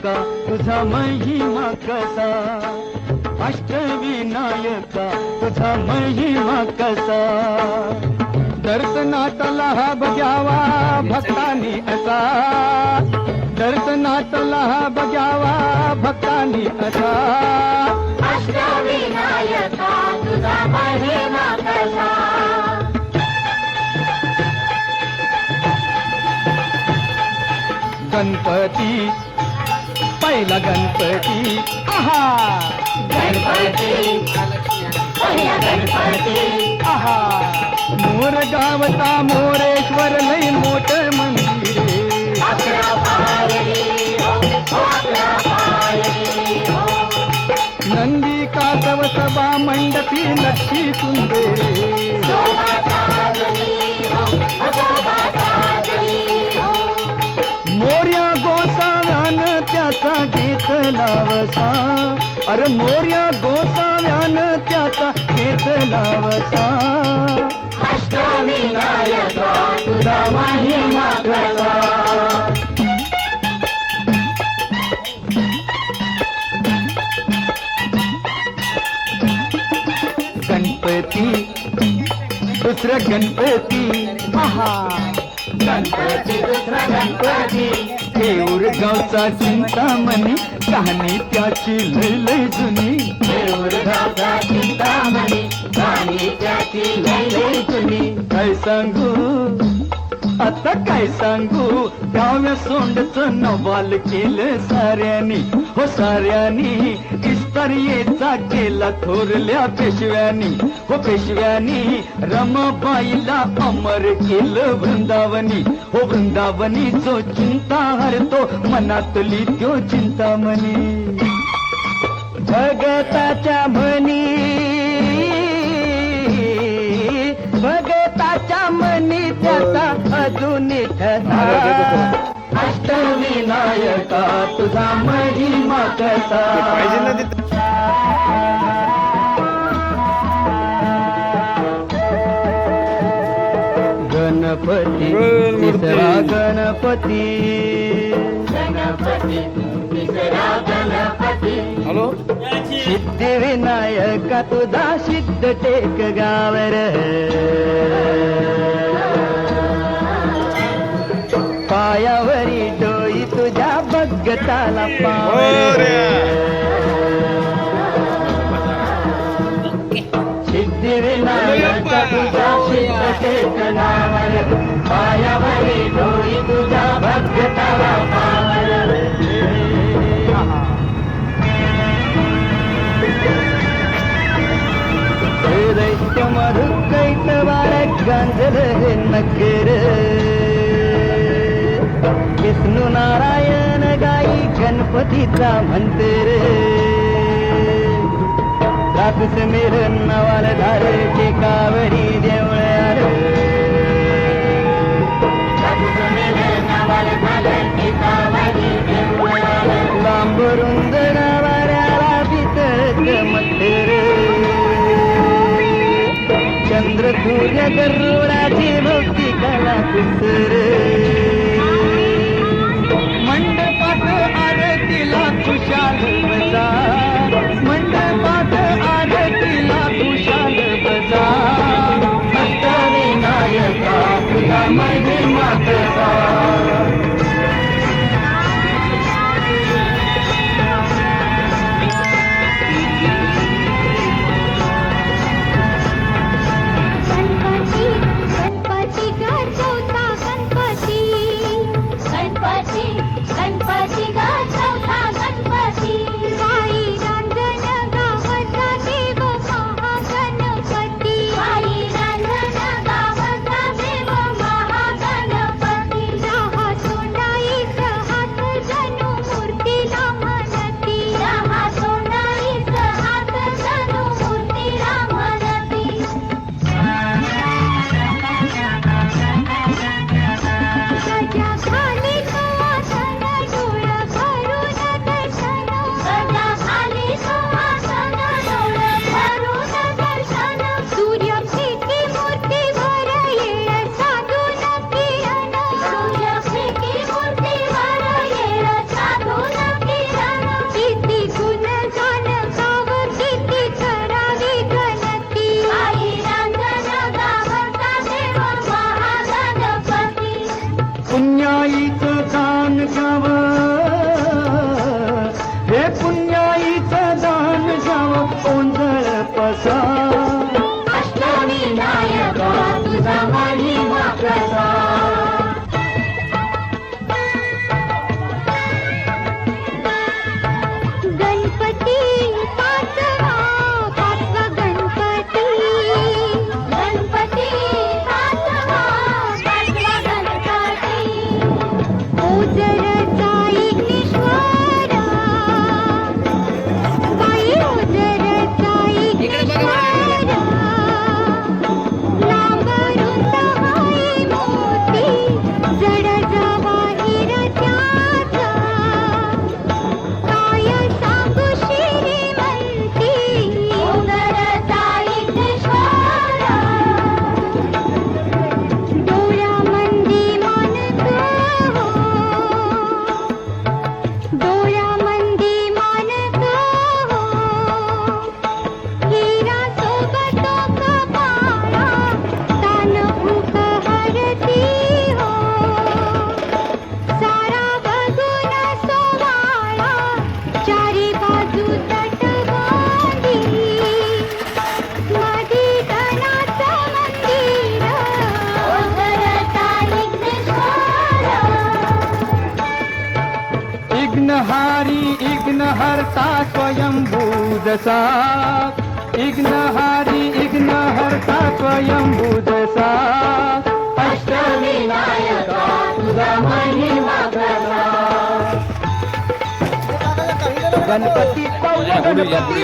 अष्टविनायका तुझा महिमा कसा, अष्टविनायका तुझा महिमा कसा. दर्शनातला हा बघ्यावा भक्तांनी असा, दर्शनातला हा बघ्यावा भक्तांनी असा. अष्टविनायका तुझा महिमा कसा. गणपती पहिला गणपती, आहा गणपती पहिला गणपती, आहा. मोर गावता मोरेश्वर लई मोठ मंदिरे, अकरा पायरी हो, अकरा पायरी हो. नंदी कासव सभा मंडपी लक्षी सुंदरे, शोभा साजली हो, शोभा साजली हो. मोर्या गोसाव्यान त्याचा घेतला वसा, अरे मोर्या गोसाव्यान त्याचा घेतला वसा. अष्टविनायका तुझा महिमा कसा. गणपती दुसरा गणपती, आहा गणपती दुसरा गणपती, देऊर गावचा चिंतामणी कहाणी त्याची लय लय जुनी. देऊरगावचा चिंतामणी गाणी त्याची लय लय जुनी. काय सांगू आता काय सांगू, गाव्या सोंडचं नवाल केलं साऱ्यानी, हो साऱ्यानी. इस्तारियेचा केला थोरल्या पेशव्यानी, हो पेशव्यानी. रमाबाईला अमर केलं वृंदावनी, हो वृंदावनी. जो चिंता हरतो मनातली त्यो चिंतामणी. भगताच्या म्हणी भगताच्या मनी त्याचा अजून ठसा. अष्टविनायका तुझा महिमा कसा. गणपती तिसरा गणपती, गणपती तिसरा गणपती. हॅलो सिद्धिविनायका तुझा सिद्ध टेक गावर. पायावरी डोई तुझ्या भगताला पावर. सिद्धिविनायका तुझा सिद्ध टेक गावर. पायावरी डोई तुझ्या भगताला पावर. दैत्य मधुकैटवार गांजल नगर. विष्णू नारायण गाई गणपतीचा मंत्र. रातच मेर नवाल धार टेकावरी देवळार. लांबरुंद नावाऱ्याला भीतरच मंदिर. चंद्र सूर्य गरुडाची भक्ती कला कुसर. मंडपात आरतीला खुशाल बजा, मंडपात आरतीला खुशाल बजा. अष्टविनायका तुझा महिमा कसा. गणपती गणपती गरजवता गणपती. कसा अष्टविनायका तुझा महिमा कसा गणपती पाचवा गणपती गणपती पाचवा गणपती ओझरचा ईश्वरा बाई ओझरचा ईश्वरा लांबरून हाय मोती जड जवाहीर त्याचा काय सांगू श्रीमंती ओझरचा ईश्वरा डोळ्यामंदी मानतो डोळ्यामंदी मानतो हिरा सोबत कपाळा तान भूक हरती हो सारा बघून सोवाळा चारी बाजू तटबंदी मधी धनाचं मंदिर ओझरचा ईश्वरा इग्नहारी इग्नहर्ता स्वयंभू जसा इग्नहारी इग्नहर्ता स्वयंभू जसा अष्टविनायका तुझा महिमा कसा गणपती पाऊल गणपती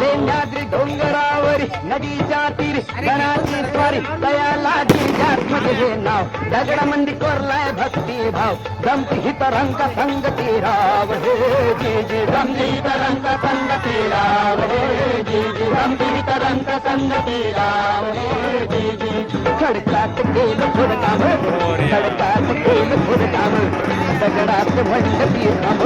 लेंडाद्री डोंगरावरी नदीच्या तीरी गणाची स्वारी दयाला जिल्ह्यात हे नाव दगडामंदी कोरलाय भक्ती भाव गमती हित रंग संगती राव हे जी जी गमती तरंग संगती राव हे जी जी गमती तरंग संगती राव हे जी जी खडकात केलं फुडकाम खडकात केलं फुडकाम दगडात म्हणती थांब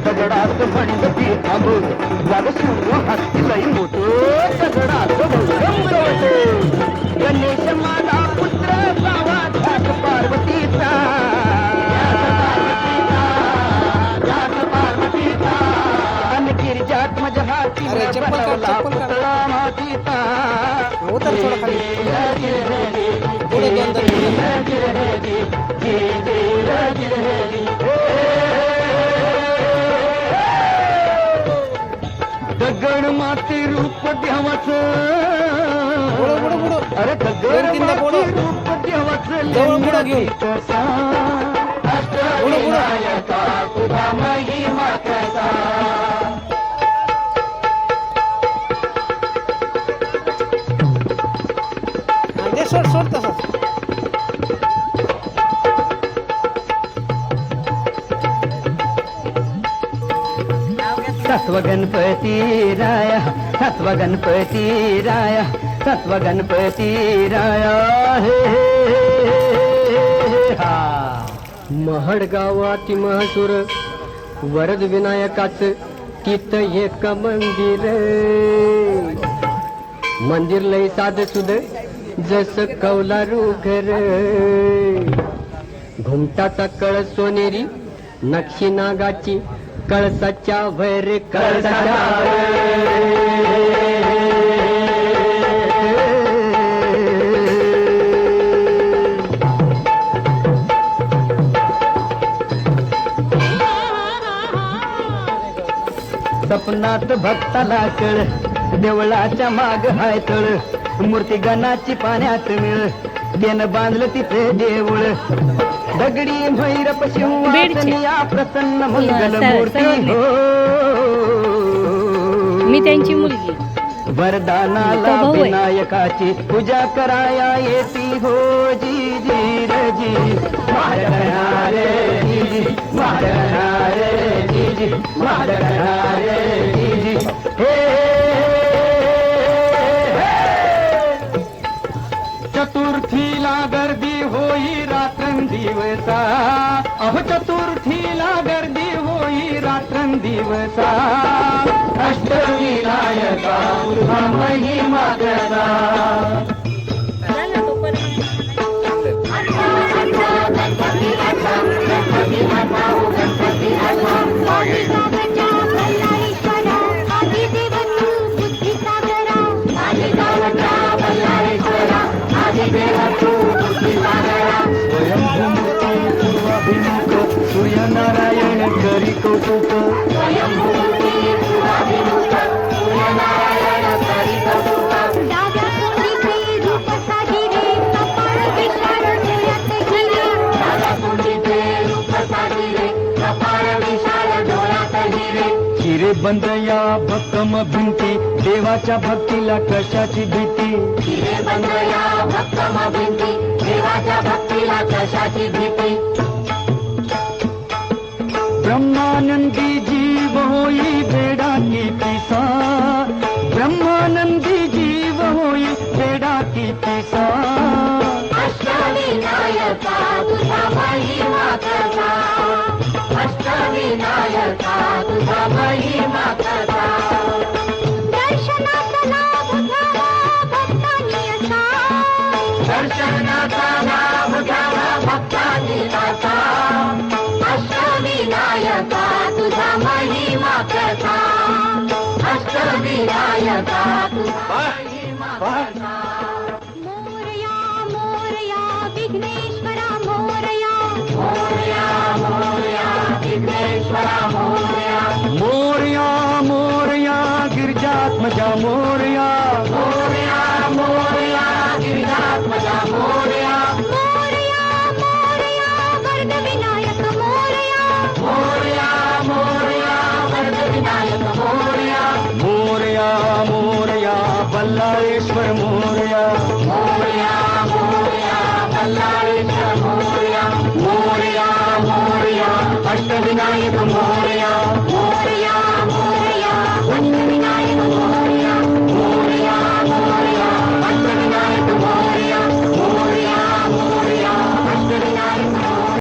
दगडात म्हणती थांब वाग शिव हत्ती लई मोठो दगडात गणेश माझा पुत्र बाबा ध्यास पार्वतीचा अन गिरिजात्मज हाती बनवला पुतळा मातीचा दगड माती रूप देवाचं अरे दगड माती रूप देवाचं कसा अष्टविनायका तुझा महिमा कसा सोड सोड तसंच सत्व गणपती राया सत्व गणपती राया सत्व गणपती राया हे हा महड गावाती महसूर वरद विनायकाच तिथ एक मंदिर मंदिर लय साध सुद जस कौलारू घर घुमटाचा कळस सोनेरी नक्षी नागाची कळसाच्या वैर कळसाच्या सपनात भक्ताला कळ देवळाच्या माग हाय तळ मूर्ती गणाची पाण्यात मिळ त्यानं बांधलं तिथे देऊळ दगडी भैरप शिवासनिया प्रसन्न मंगल मूर्ती हो मी त्यांची मुलगी वरदानाला भाऊ आहे. विनायकाची पूजा कराया येती हो जी जी रे जी महारारे जी जी महारारे जी जी महारारे जी जी चतुर्थीला गर्दी होई रात्रंदिवसा अहो चतुर्थीला गर्दी होई रात्रंदिवसा अष्टविनायका तुझा महिमा कसा गणपती नारायण करी कौतुक डाव्या कोंडीचे रूप साजिरे कपाळ विशाल डोळ्यात हिरे हिरे बंद या भक्कम भिंती देवाच्या भक्तीला कशाची भीती ब्रह्मानंदी जीव होई बेडा की पिसा ब्रह्मानंदी जीव होई बेडा की पिसा अष्टविनायका तुझा महिमा कसा अष्टविनायका तुझा महिमा कसा दर्शनाचा लाभ घ्यावा भक्तांनी असा दर्शनाचा लाभ घ्यावा भक्तांनी असा अष्टविनायका तुझा महिमा कसा अष्टविनायका तुझा महिमा कसा मोरया मोरया विघ्नेश्वरा मोरया मोरया मोरया विघ्नेश्वरा मोरया मोरया मोरया गिरिजात्मजा मोरया मोरया मोरया गिरिजात्मजा मोरया मोरया मोरया वरदविनायक मोरया मोरया मोरया वरदविनायक मोरया मोरया मोरया बल्लाळेश्वर मोरया मोरया मोरया बल्लाळेश्वर मोरया मोरया मोरया अष्टविनायक मोरया